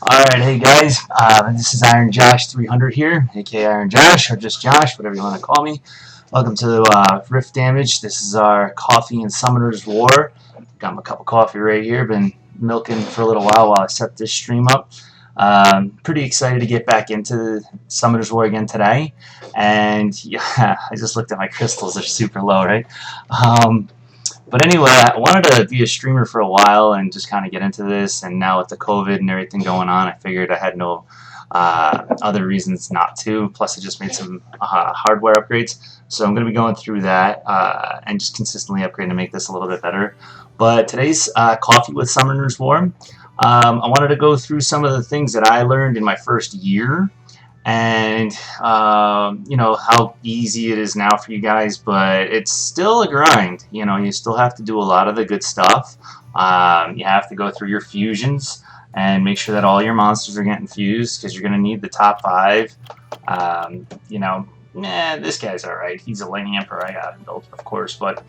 Alright, hey guys, this is Iron Josh 300 here, aka Iron Josh, or just Josh, whatever you want to call me. Welcome to Rift Damage. This is our Coffee and Summoner's War. Got my cup of coffee right here, been milking for a little while I set this stream up. Pretty excited to get back into Summoner's War again today, and yeah, I just looked at my crystals, they're super low, right? But anyway, I wanted to be a streamer for a while and just kind of get into this, and now with the COVID and everything going on, I figured I had no other reasons not to. Plus, I just made some hardware upgrades, so I'm going to be going through that and just consistently upgrading to make this a little bit better. But today's Coffee with Summoner's War, I wanted to go through some of the things that I learned in my first year, and you know how easy it is now for you guys, but it's still a grind. You know, you still have to do a lot of the good stuff. You have to go through your fusions and make sure that all your monsters are getting fused, because you're going to need the top 5. You know, this guy's alright. He's a Lightning Emperor. I got him built, of course, but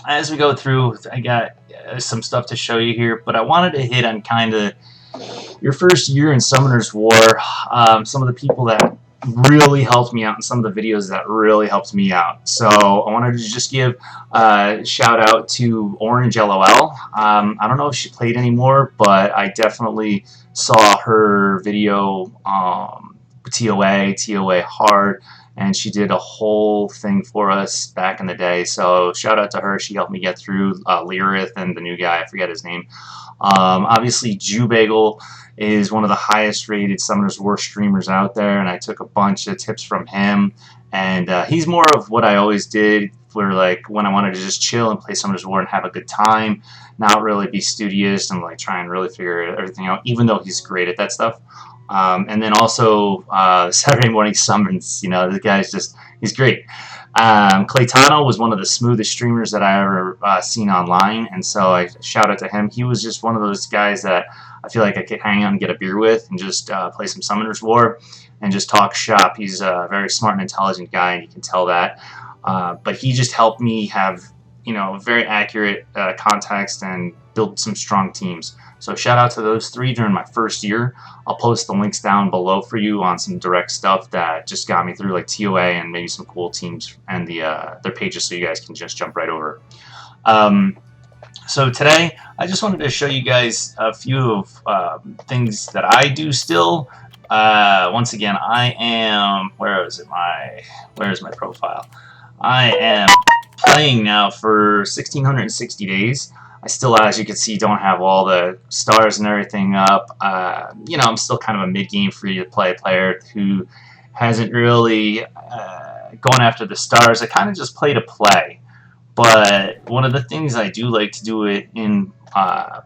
as we go through, I got some stuff to show you here, but I wanted to hit on kind of your first year in Summoner's War, some of the people that really helped me out and some of the videos that really helped me out. So I wanted to just give a shout out to Orange LOL. I don't know if she played anymore, but I definitely saw her video, TOA hard, and she did a whole thing for us back in the day. So shout out to her. She helped me get through Lyrith and the new guy, I forget his name. Obviously, Jewbagel is one of the highest rated Summoner's War streamers out there, and I took a bunch of tips from him. And he's more of what I always did for, like, when I wanted to just chill and play Summoner's War and have a good time, not really be studious and like try and really figure everything out, even though he's great at that stuff. And then also Saturday Morning Summons, you know, the guy's just, he's great. Claytano was one of the smoothest streamers that I ever seen online, and so I shout out to him. He was just one of those guys that I feel like I could hang out and get a beer with and just play some Summoner's War and just talk shop. He's a very smart and intelligent guy, and you can tell that. But he just helped me have, you know, very accurate context and build some strong teams. So shout out to those 3 during my first year. I'll post the links down below for you on some direct stuff that just got me through, like TOA and maybe some cool teams and their pages, so you guys can just jump right over. So today, I just wanted to show you guys a few of things that I do still. Once again, I am, where's my profile? I am playing now for 1,660 days. I still, as you can see, don't have all the stars and everything up. You know, I'm still kind of a mid-game free-to-play player who hasn't really gone after the stars. I kind of just play to play. But one of the things I do like to do it in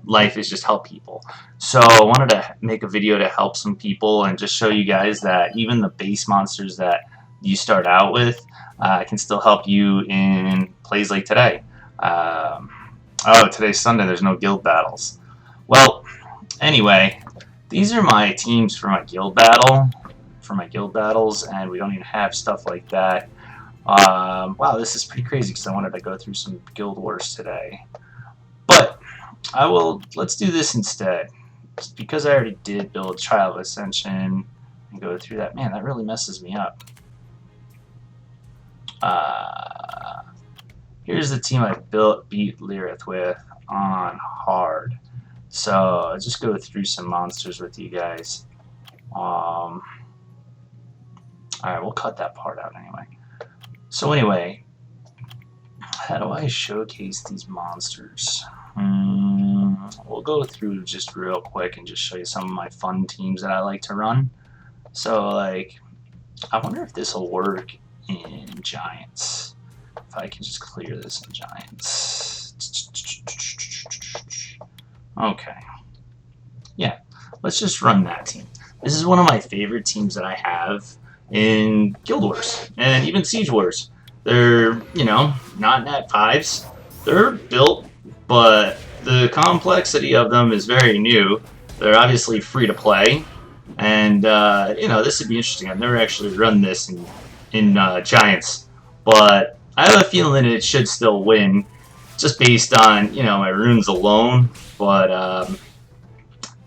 life is just help people. So I wanted to make a video to help some people and just show you guys that even the base monsters that you start out with can still help you in plays like today. Oh, today's Sunday, there's no guild battles. Well, anyway, these are my teams for my guild battles, and we don't even have stuff like that. Wow, this is pretty crazy because I wanted to go through some guild wars today. But let's do this instead. Just because I already did build Child of Ascension and go through that. Man, that really messes me up. Here's the team I beat Lyrith with on hard. So I'll just go through some monsters with you guys. Alright, we'll cut that part out anyway. So anyway, how do I showcase these monsters? We'll go through just real quick and just show you some of my fun teams that I like to run. So, like, I wonder if this will work in Giants. If I can just clear this in Giants. Okay. Yeah, let's just run that team. This is one of my favorite teams that I have in Guild Wars and even Siege Wars. They're, you know, not nat 5s. They're built, but the complexity of them is very new. They're obviously free to play, and you know, this would be interesting. I've never actually run this in Giants, but I have a feeling it should still win, just based on, you know, my runes alone. But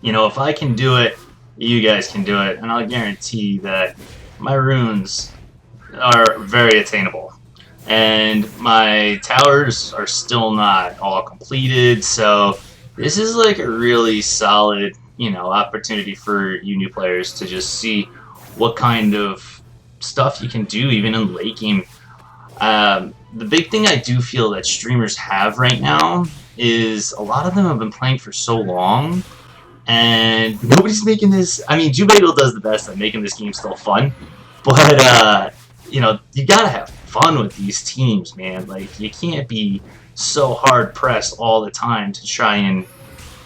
You know, if I can do it, you guys can do it, and I'll guarantee that my runes are very attainable. And my towers are still not all completed, so this is like a really solid, you know, opportunity for you new players to just see what kind of stuff you can do even in late game. The big thing I do feel that streamers have right now is a lot of them have been playing for so long, and nobody's making this. I mean, Jubato does the best at making this game still fun, but you know, you gotta have fun with these teams, man. Like, you can't be so hard pressed all the time to try and,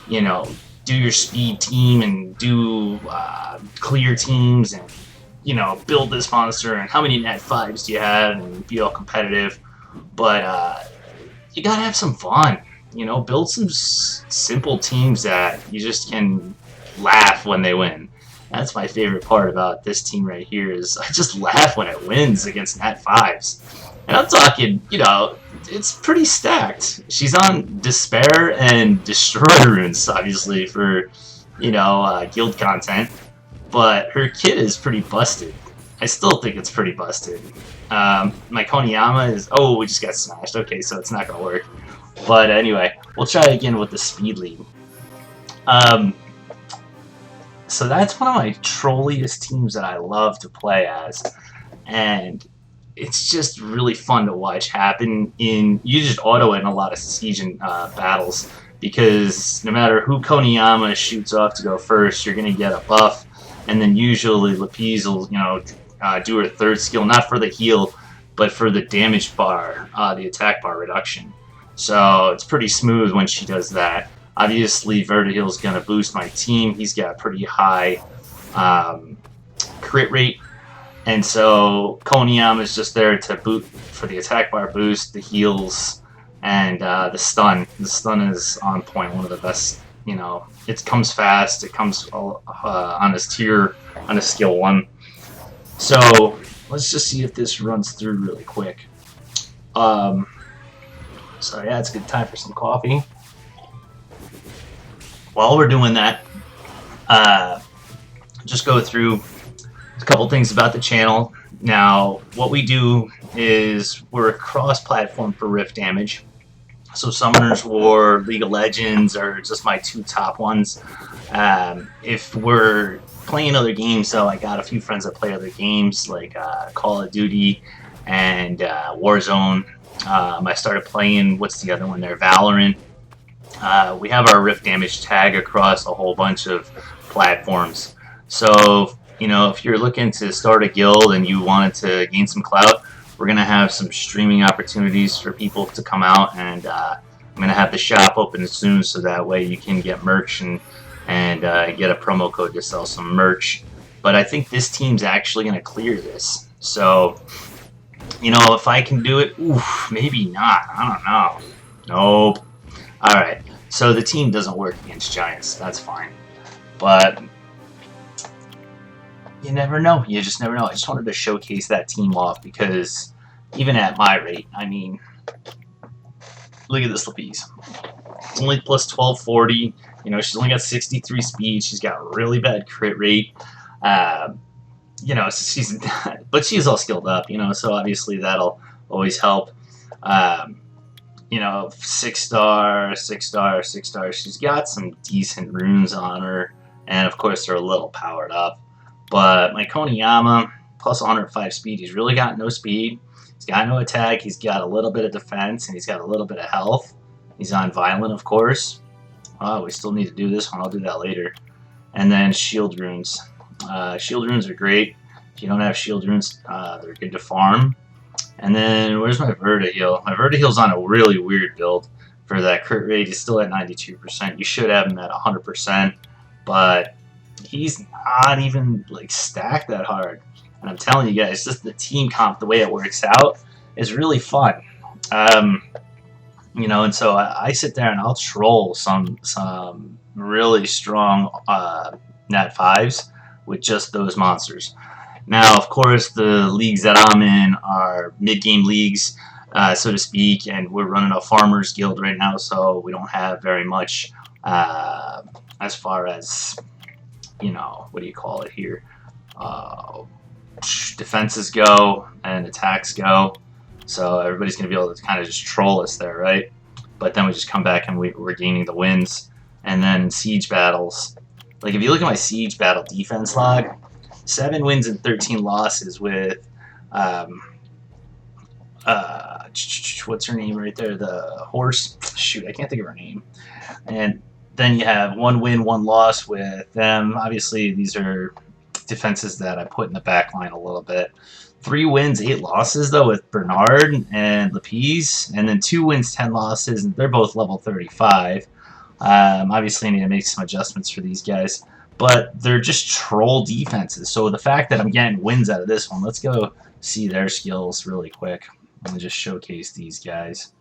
you know, do your speed team and do clear teams and, you know, build this monster and how many net 5s do you have and be all competitive. But you gotta have some fun. You know, build some simple teams that you just can laugh when they win. That's my favorite part about this team right here is I just laugh when it wins against Nat 5s. And I'm talking, you know, it's pretty stacked. She's on Despair and Destroy runes, obviously, for, you know, guild content. But her kit is pretty busted. I still think it's pretty busted. My Koniyama is... Oh, we just got smashed. Okay, so it's not going to work. But anyway, we'll try again with the speed lead. So that's one of my trolliest teams that I love to play as. And it's just really fun to watch happen in... You just auto it in a lot of siege and battles. Because no matter who Koniyama shoots off to go first, you're going to get a buff. And then usually Lapise will, you know, do her third skill, not for the heal, but for the damage bar, the attack bar reduction. So it's pretty smooth when she does that. Obviously, Vertihill's going to boost my team. He's got a pretty high crit rate. And so Koniyama is just there to boot for the attack bar boost, the heals, and the stun. The stun is on point, one of the best. You know, it comes fast. It comes on his tier, on his skill 1. So let's just see if this runs through really quick. So yeah, it's a good time for some coffee. While we're doing that, just go through a couple things about the channel. Now, what we do is we're a cross-platform for Rift Damage. So Summoners War, League of Legends are just my 2 top ones. If we're playing other games, though, I got a few friends that play other games like Call of Duty and Warzone. I started playing, what's the other one there, Valorant. We have our Rift Damage tag across a whole bunch of platforms. So, you know, if you're looking to start a guild and you wanted to gain some clout, we're going to have some streaming opportunities for people to come out, and I'm going to have the shop open soon so that way you can get merch and get a promo code to sell some merch. But I think this team's actually going to clear this. So, you know, if I can do it, oof, maybe not. I don't know. Nope. Alright, so the team doesn't work against Giants. That's fine. But you never know. You just never know. I just wanted to showcase that team off because even at my rate, I mean, look at this Lapise. It's only plus 1240. You know, she's only got 63 speed. She's got a really bad crit rate. You know, she's, but she's all skilled up, you know, so obviously that'll always help. You know, 6-star, 6-star, 6-star. She's got some decent runes on her, and of course they're a little powered up. But my Koniyama, plus 105 speed, he's really got no speed. He's got no attack. He's got a little bit of defense, and he's got a little bit of health. He's on Violent, of course. Oh, we still need to do this one. I'll do that later. And then shield runes. Shield runes are great. If you don't have shield runes, they're good to farm. And then, where's my Vertihill? My Vertihill's on a really weird build for that crit rate. He's still at 92%. You should have him at 100%, but he's not even, like, stacked that hard. And I'm telling you guys, just the team comp, the way it works out, is really fun. You know, and so I sit there and I'll troll some really strong Nat 5s with just those monsters. Now, of course, the leagues that I'm in are mid-game leagues, so to speak, and we're running a farmers guild right now, so we don't have very much, I as far as, you know, what do you call it here? Defenses go and attacks go. So everybody's going to be able to kind of just troll us there, right? But then we just come back and we're gaining the wins. And then siege battles. Like, if you look at my siege battle defense log, 7 wins and 13 losses with, what's her name right there? The horse. Shoot, I can't think of her name. And then you have 1 win, 1 loss with them. Obviously, these are defenses that I put in the back line a little bit. 3 wins, 8 losses, though, with Bernard and Lapise. And then 2 wins, 10 losses, and they're both level 35. Obviously, I need to make some adjustments for these guys. But they're just troll defenses. So the fact that I'm getting wins out of this one, let's go see their skills really quick. Let me just showcase these guys.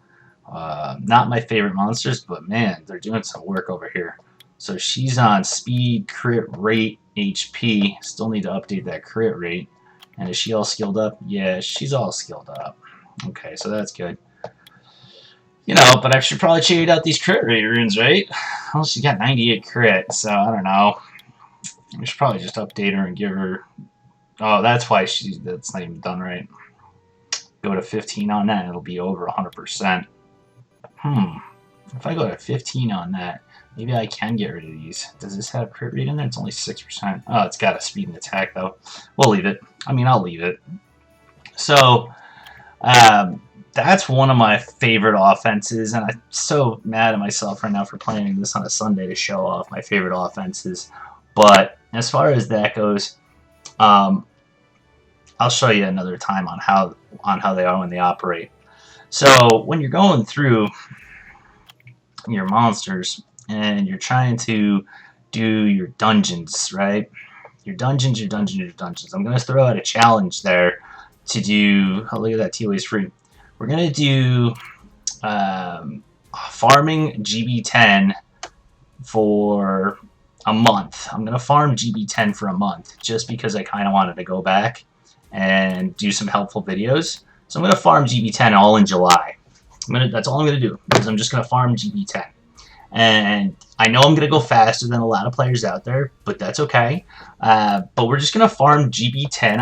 Not my favorite monsters, but man, they're doing some work over here. So she's on speed, crit rate, HP. Still need to update that crit rate. And is she all skilled up? Yeah, she's all skilled up. Okay, so that's good. You know, but I should probably cheat out these crit rate runes, right? Well, she's got 98 crit, so I don't know. We should probably just update her and give her... Oh, that's why that's not even done right. Go to 15 on that, it'll be over 100%. If I go to 15 on that, maybe I can get rid of these. Does this have crit rate in there? It's only 6%. Oh, it's got a speed and attack, though. We'll leave it. I mean, I'll leave it. So, that's one of my favorite offenses, and I'm so mad at myself right now for planning this on a Sunday to show off my favorite offenses. But as far as that goes, I'll show you another time on how they are when they operate. So when you're going through your monsters and you're trying to do your dungeons, right? Your dungeons. I'm going to throw out a challenge there to do. Oh, look at that, TOA is free. We're going to do farming GB10 for a month. I'm going to farm GB10 for a month just because I kind of wanted to go back and do some helpful videos. So I'm going to farm GB10 all in July. That's all I'm going to do, because I'm just going to farm GB10. And I know I'm going to go faster than a lot of players out there, but that's okay. But we're just going to farm GB10.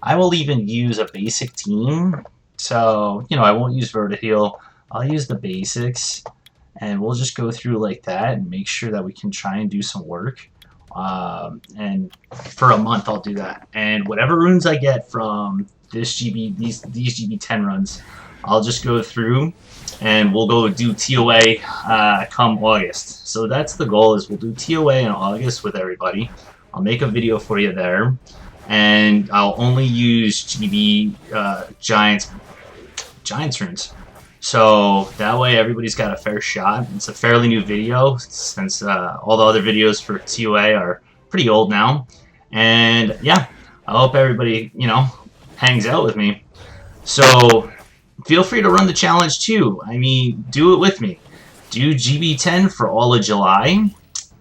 I will even use a basic team. So, you know, I won't use Vertiheel. I'll use the basics. And we'll just go through like that and make sure that we can try and do some work. And for a month, I'll do that. And whatever runes I get from these GB10 runs, I'll just go through and we'll go do TOA come August. So that's the goal, is we'll do TOA in August with everybody. I'll make a video for you there. And I'll only use GB Giants runes. So that way everybody's got a fair shot. It's a fairly new video since all the other videos for TOA are pretty old now. And yeah, I hope everybody, you know, hangs out with me. So feel free to run the challenge too. I mean, do it with me. Do GB10 for all of July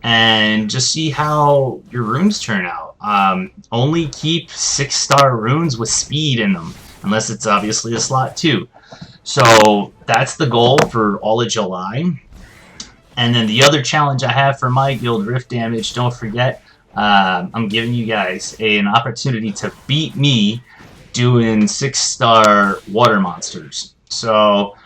and just see how your runes turn out. Only keep 6-star runes with speed in them, unless it's obviously a slot 2. So that's the goal for all of July. And then the other challenge I have for my guild, Rift Damage, don't forget, I'm giving you guys an opportunity to beat me doing 6-star water monsters. So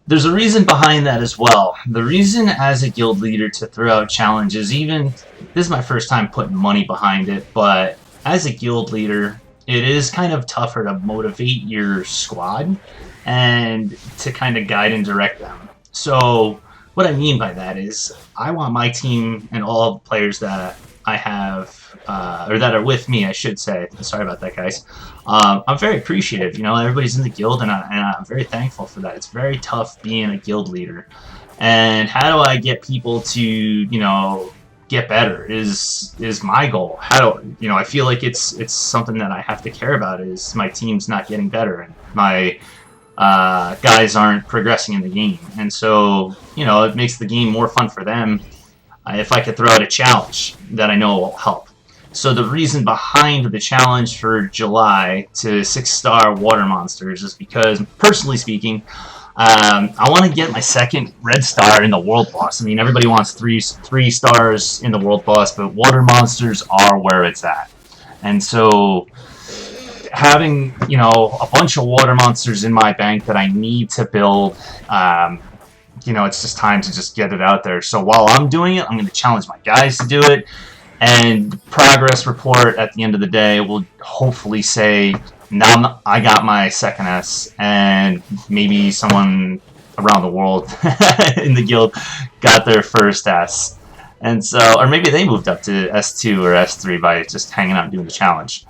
there's a reason behind that as well. The reason as a guild leader to throw out challenges, even, this is my first time putting money behind it, but as a guild leader, it is kind of tougher to motivate your squad and to kind of guide and direct them. So what I mean by that is I want my team and all the players that I have, or that are with me, I should say. Sorry about that, guys. I'm very appreciative. You know, everybody's in the guild, and I'm very thankful for that. It's very tough being a guild leader. And how do I get people to, you know, get better is my goal. How do, you know, I feel like it's something that I have to care about, is my team's not getting better and my guys aren't progressing in the game. And so, you know, it makes the game more fun for them if I could throw out a challenge that I know will help. So the reason behind the challenge for July to 6-star water monsters is because, personally speaking, I want to get my second red star in the world boss. I mean, everybody wants three stars in the world boss, but water monsters are where it's at. And so having, a bunch of water monsters in my bank that I need to build, it's just time to just get it out there. So while I'm doing it, I'm going to challenge my guys to do it. And progress report at the end of the day will hopefully say, now I got my second S, and maybe someone around the world in the guild got their first S. And so, or maybe they moved up to S2 or S3 by just hanging out and doing the challenge.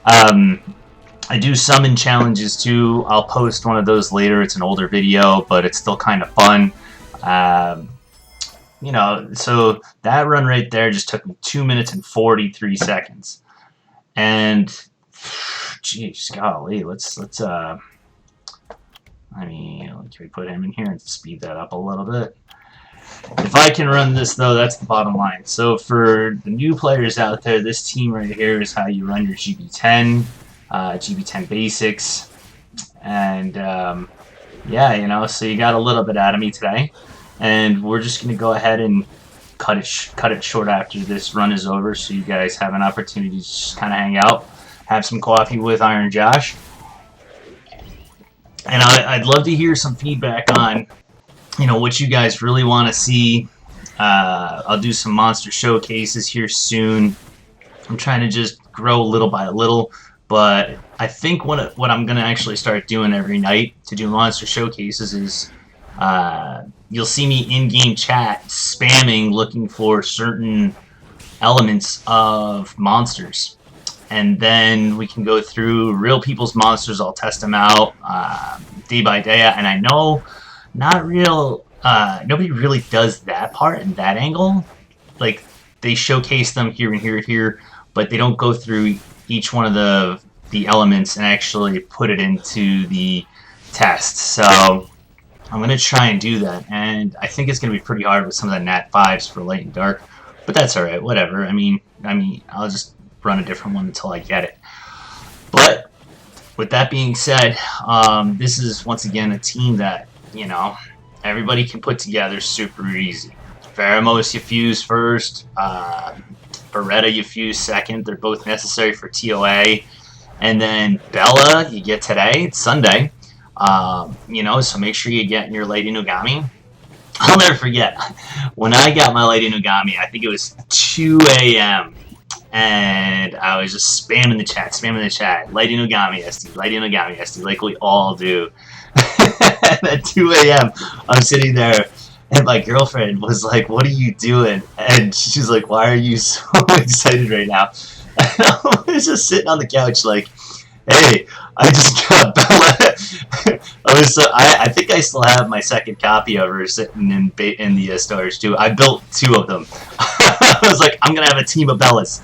I do summon challenges too. I'll post one of those later. It's an older video, but it's still kind of fun. So that run right there just took me 2 minutes and 43 seconds. And, geez, golly, can we put him in here and speed that up a little bit? If I can run this, though, that's the bottom line. So for the new players out there, this team right here is how you run your GB10, GB10 basics. And, so you got a little bit out of me today. And we're just going to go ahead and cut it short after this run is over, so you guys have an opportunity to just kind of hang out, have some coffee with Iron Josh. And I'd love to hear some feedback on, what you guys really want to see. I'll do some monster showcases here soon. I'm trying to just grow little by little, but I think what I'm going to actually start doing every night to do monster showcases is you'll see me in-game chat spamming looking for certain elements of monsters. And then we can go through real people's monsters. I'll test them out day by day. And I know nobody really does that part and that angle. Like, they showcase them here and here and here, but they don't go through each one of the elements and actually put it into the test. So I'm going to try and do that, and I think it's going to be pretty hard with some of the Nat 5s for Light and Dark, but that's alright, whatever. I mean, I'll just run a different one until I get it. But with that being said, this is once again a team that, everybody can put together super easy. Pheromos you fuse first, Beretta you fuse second. They're both necessary for TOA. And then Bella you get today. It's Sunday. So make sure you get your Lady Nogami. I'll never forget when I got my Lady Nogami. I think it was 2 a.m. and I was just spamming the chat. Lady Nogami SD, Lady Nogami SD, like we all do. And at 2 a.m. I'm sitting there, and my girlfriend was like, "What are you doing?" And she's like, "Why are you so excited right now?" And I was just sitting on the couch like, "Hey, I just got Bella." I think I still have my second copy of her sitting in the storage too. I built 2 of them. I was like, I'm gonna have a team of Bellas,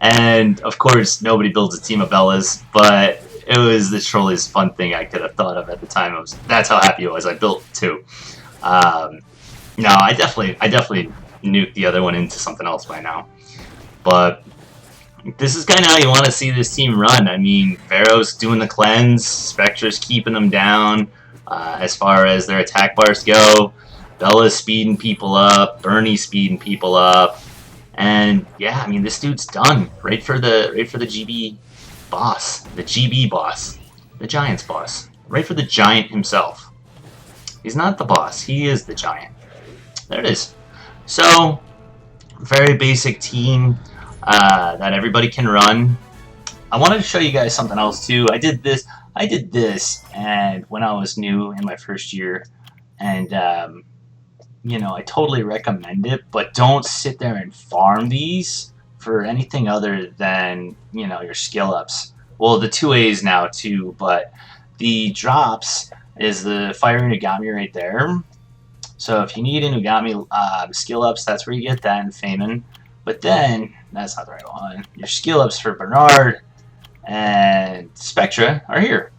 and of course nobody builds a team of Bellas, but it was the truliest fun thing I could have thought of at the time. That's how happy I was. I built 2. No, I definitely nuked the other one into something else by now, but this is kind of how you want to see this team run. I mean, Pharaoh's doing the cleanse, Spectra's keeping them down as far as their attack bars go, Bella's speeding people up, Bernie's speeding people up, and yeah, I mean, this dude's done. Right for the GB boss, the GB boss, the Giant's boss, right for the Giant himself. He's not the boss, he is the Giant. There it is. So, very basic team that everybody can run. I wanted to show you guys something else too. I did this, and when I was new in my first year, and I totally recommend it, but don't sit there and farm these for anything other than, your skill ups. Well, the 2As now too, but the drops is the Fire Inugami right there. So if you need Inugami skill ups, that's where you get that in Feynman. But then, that's not the right one. Your skill ups for Bernard and Spectra are here.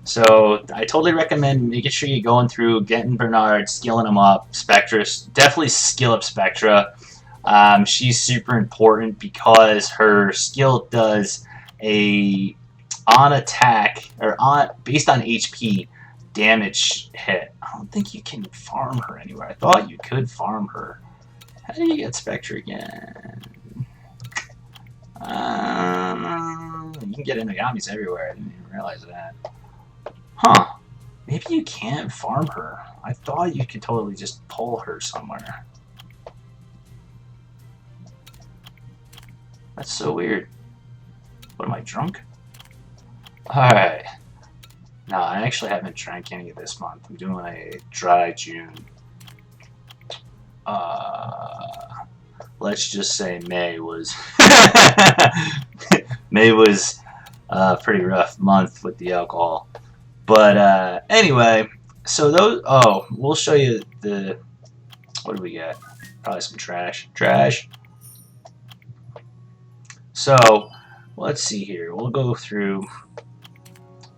So I totally recommend making sure you're going through, getting Bernard, skilling him up. Spectra, definitely skill up Spectra. She's super important because her skill does a on attack, or on based on HP, damage hit. I don't think you can farm her anywhere. I thought you could farm her. How do you get Spectre again? You can get Inuyami's everywhere. I didn't even realize that. Huh. Maybe you can't farm her. I thought you could totally just pull her somewhere. That's so weird. What, am I drunk? Alright. No, I actually haven't drank any of this month. I'm doing a dry June. Let's just say May was May was a pretty rough month with the alcohol. But anyway, so those. Oh, we'll show you the. What do we get? Probably some trash. Trash. So let's see here. We'll go through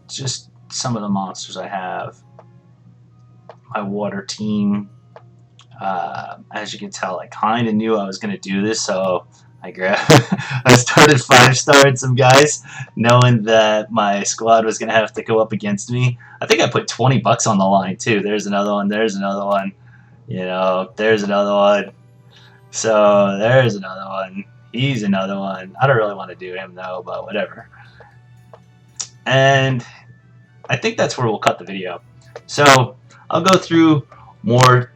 just some of the monsters I have. My water team. As you can tell, I kind of knew I was going to do this, so I started 5-starring some guys, knowing that my squad was going to have to go up against me. I think I put 20 bucks on the line, too. There's another one, there's another one, you know, there's another one. So, there's another one. He's another one. I don't really want to do him, though, but whatever. And I think that's where we'll cut the video. So, I'll go through more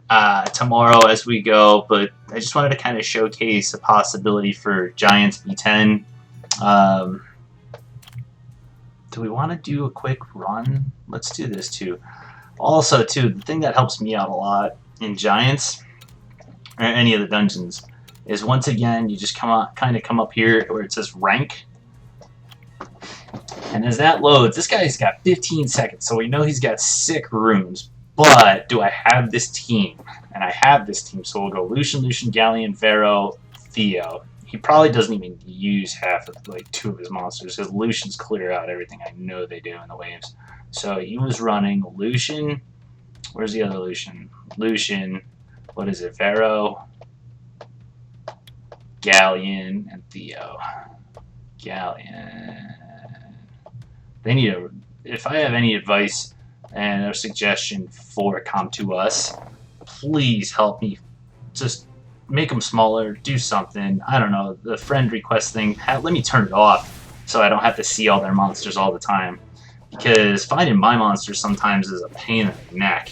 tomorrow as we go, but I just wanted to kind of showcase a possibility for Giants B10. Do we want to do a quick run? Let's do this too. Also, too, the thing that helps me out a lot in Giants or any of the dungeons is once again you just come up here where it says rank, and as that loads, this guy's got 15 seconds, so we know he's got sick runes. But do I have this team? And I have this team, so we'll go Lucian, Galleon, Vero, Theo. He probably doesn't even use half of, like, 2 of his monsters, because Lucian's clear out everything I know they do in the waves. So he was running Lucian. Where's the other Lucian? Lucian. What is it? Vero, Galleon, and Theo. Galleon. They need a... If I have any advice and a suggestion for Come To Us, please help me. Just make them smaller, do something. I don't know, the friend request thing, let me turn it off so I don't have to see all their monsters all the time. Because finding my monsters sometimes is a pain in the neck.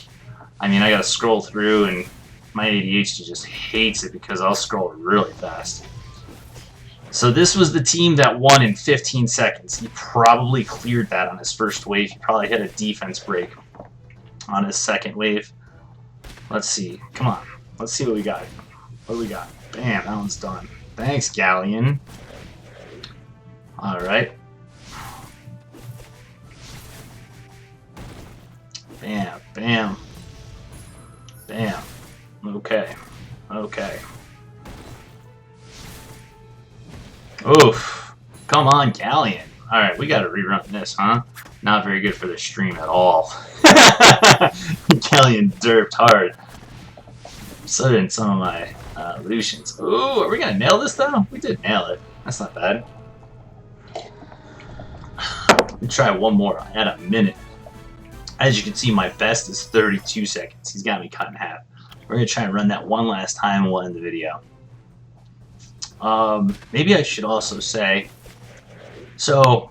I mean, I gotta scroll through, and my ADHD just hates it because I'll scroll really fast. So this was the team that won in 15 seconds. He probably cleared that on his first wave. He probably hit a defense break on his second wave. Let's see. Come on. Let's see what we got. What do we got? Bam, that one's done. Thanks, Galleon. Alright. Bam, bam. Bam. Okay. Okay. Oof. Come on, Galleon. Alright, we gotta rerun this, huh? Not very good for the stream at all. Galleon derped hard. So did some of my Lucians. Ooh, are we gonna nail this though? We did nail it. That's not bad. Let me try one more. I had a minute. As you can see, my best is 32 seconds. He's got me cut in half. We're gonna try and run that one last time and we'll end the video. Maybe I should also say, so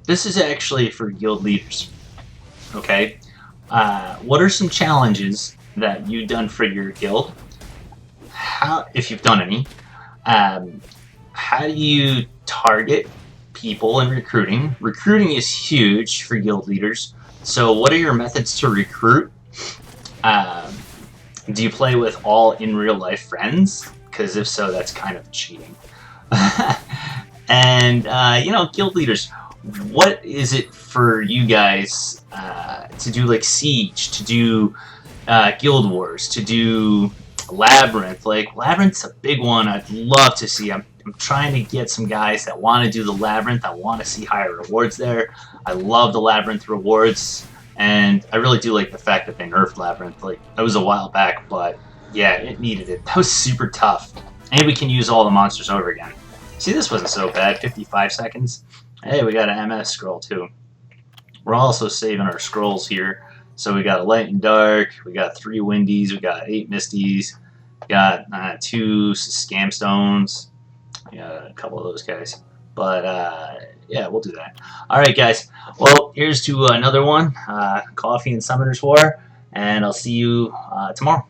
this is actually for guild leaders, okay? What are some challenges that you've done for your guild? How, if you've done any, how do you target people in recruiting? Recruiting is huge for guild leaders, so what are your methods to recruit? Do you play with all in real life friends? Because if so, that's kind of cheating. And, you know, guild leaders, what is it for you guys to do, like, Siege, to do Guild Wars, to do Labyrinth? Like, Labyrinth's a big one I'd love to see. I'm trying to get some guys that want to do the Labyrinth. I want to see higher rewards there. I love the Labyrinth rewards, and I really do like the fact that they nerfed Labyrinth. Like, that was a while back, but yeah, it needed it. That was super tough. And we can use all the monsters over again. See, this wasn't so bad. 55 seconds. Hey, we got an MS scroll, too. We're also saving our scrolls here So we got a light and dark, we got 3 windies, we got 8 misties, we got 2 scamstones, yeah, a couple of those guys. But yeah, we'll do that. All right, guys. Well, here's to another one, Coffee and Summoners War, and I'll see you tomorrow.